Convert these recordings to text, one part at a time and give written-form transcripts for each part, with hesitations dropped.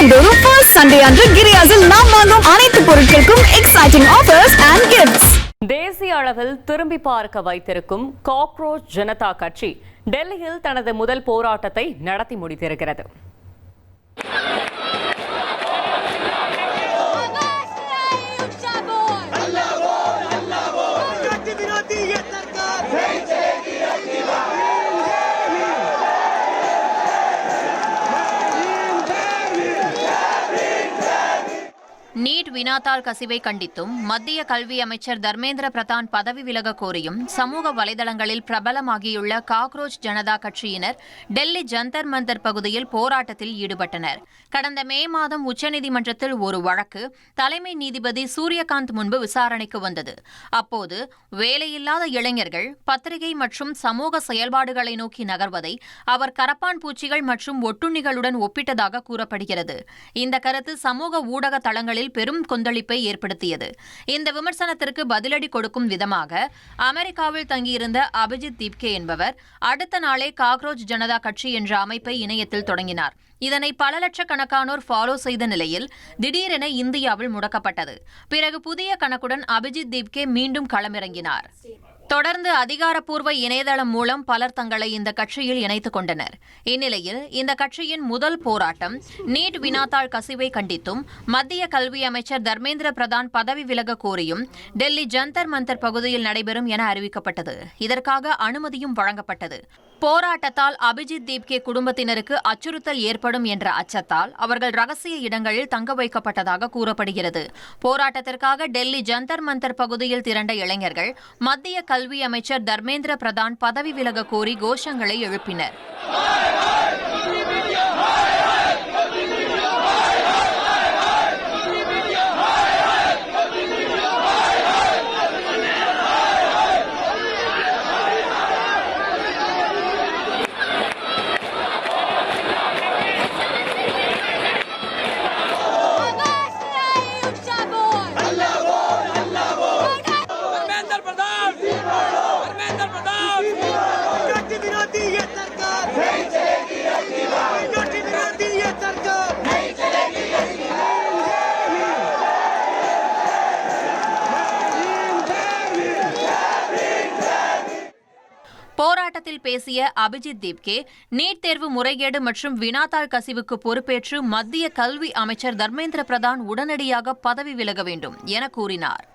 மாதந்தோறும் first Sunday அன்று கிரியாஸில் நாம் வாங்கும் அனைத்து பொருட்களுக்கும் எக்ஸைட்டிங் ஆஃபர்ஸ் அண்ட் கிஃப்ட்ஸ். தேசிய அளவில் திரும்பி பார்க்க வைத்திருக்கும் காக்ரோச் ஜனதா கட்சி டெல்லியில் தனது முதல் போராட்டத்தை நடத்தி முடித்திருக்கிறது. நீட் வினாத்தாள் கசிவை கண்டித்தும் மத்திய கல்வி அமைச்சர் தர்மேந்திர பிரதான் பதவி விலக கோரியும் சமூக வலைதளங்களில் பிரபலமாகியுள்ள காக்ரோச் ஜனதா கட்சியினர் டெல்லி ஜந்தர் மந்தர் பகுதியில் போராட்டத்தில் ஈடுபட்டனர். கடந்த மே மாதம் உச்சநீதிமன்றத்தில் ஒரு வழக்கு தலைமை நீதிபதி சூரியகாந்த் முன்பு விசாரணைக்கு வந்தது. அப்போது வேலையில்லாத இளைஞர்கள் பத்திரிகை மற்றும் சமூக செயல்பாடுகளை நோக்கி நகர்வதை அவர் கரப்பான் பூச்சிகள் மற்றும் ஒட்டுண்ணிகளுடன் ஒப்பிட்டதாக கூறப்படுகிறது. இந்த கருத்து சமூக ஊடக தளங்களில் பெரும் கொந்தளிப்பை ஏற்படுத்தியது. இந்த விமர்சனத்திற்கு பதிலடி கொடுக்கும் விதமாக அமெரிக்காவில் தங்கியிருந்த அபிஜித் தீப்கே என்பவர் அடுத்த நாளே காக்ரோச் ஜனதா கட்சி என்ற அமைப்பை இணையத்தில் தொடங்கினார். இதனை பல லட்சக்கணக்கானோர் ஃபாலோ செய்த நிலையில் திடீரென இந்தியாவில் முடக்கப்பட்டது. பிறகு புதிய கணக்குடன் அபிஜித் தீப்கே மீண்டும் களமிறங்கினார். தொடர்ந்து அதிகாரப்பூர்வ இணையதளம் மூலம் பலர் தங்களை இந்த கட்சியில் இணைத்துக் கொண்டனர். இந்நிலையில் இந்த கட்சியின் முதல் போராட்டம் நீட் வினாத்தாள் கசிவை கண்டித்தும் மத்திய கல்வி அமைச்சர் தர்மேந்திர பிரதான் பதவி விலக கோரியும் டெல்லி ஜந்தர் மந்தர் பகுதியில் நடைபெறும் என அறிவிக்கப்பட்டது. இதற்காக அனுமதியும் வழங்கப்பட்டது. போராட்டத்தால் அபிஜித் தீப்கே குடும்பத்தினருக்கு அச்சுறுத்தல் ஏற்படும் என்ற அச்சத்தால் அவர்கள் ரகசிய இடங்களில் தங்க வைக்கப்பட்டதாக கூறப்படுகிறது. போராட்டத்திற்காக டெல்லி ஜந்தர் மந்தர் பகுதியில் திரண்ட இளைஞர்கள் மத்திய கல்வி அமைச்சர் தர்மேந்திர பிரதான் பதவி விலக கோரி கோஷங்களை எழுப்பினர். போராட்டத்தில் பேசிய அபிஜித் தீப்கே நீட் தேர்வு முறைகேடு மற்றும் வினாத்தாள் கசிவுக்கு பொறுப்பேற்று மத்திய கல்வி அமைச்சர் தர்மேந்திர பிரதான் உடனடியாக பதவி விலக வேண்டும் என கூறினார்.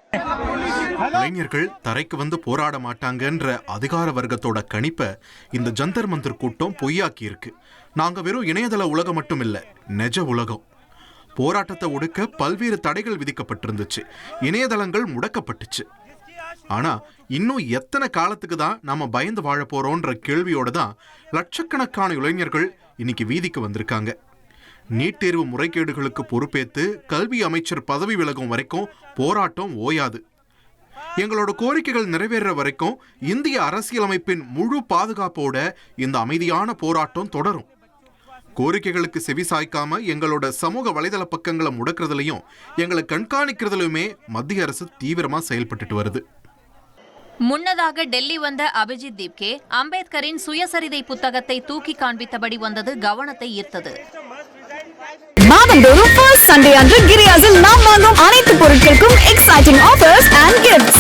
இளைஞர்கள் தரைக்கு வந்து போராட மாட்டாங்கன்ற அதிகார வர்க்கத்தோட கணிப்பை இந்த ஜந்தர் மந்தர் கூட்டம் பொய்யாக்கி இருக்கு. நாங்க வெறும் இணையதள உலகம் மட்டும் இல்ல, நெஜ உலகம். போராட்டத்தை ஒடுக்க பல்வேறு தடைகள் விதிக்கப்பட்டிருந்துச்சு, இணையதளங்கள் முடக்கப்பட்டுச்சு. ஆனா இன்னும் எத்தனை காலத்துக்கு தான் நாம பயந்து வாழ போறோன்ற கேள்வியோட தான் லட்சக்கணக்கான இளைஞர்கள் இன்னைக்கு வீதிக்கு வந்திருக்காங்க. நீட் தேர்வு முறைகேடுகளுக்கு பொறுப்பேற்று கல்வி அமைச்சர் பதவி விலகும் வரைக்கும் போராட்டம் ஓயாது. எங்களோட கோரிக்கைகள் நிறைவேற வரைக்கும் இந்திய அரசியலமைப்பின் முழு பாதுகாப்போட இந்த அமைதியான போராட்டம் தொடரும். கோரிக்கைகளுக்கு செவி சாய்க்காம எங்களோட சமூக வலைதள பக்கங்களை முடக்கிறதுலையும் எங்களை கண்காணிக்கிறதுலையுமே மத்திய அரசு தீவிரமா செயல்பட்டு வருது. முன்னதாக டெல்லி வந்த அபிஜித் தீப்கே அம்பேத்கரின் சுயசரிதை புத்தகத்தை தூக்கி காண்பித்தபடி வந்தது கவனத்தை ஈர்த்தது. மாதந்தோறும் ஃபர்ஸ்ட் சண்டே அன்று கிரியாஸில் நாம் வாங்கும் அனைத்து பொருட்களுக்கும் எக்ஸைட்டிங் ஆஃபர்ஸ் அண்ட் கிஃப்ட்ஸ்.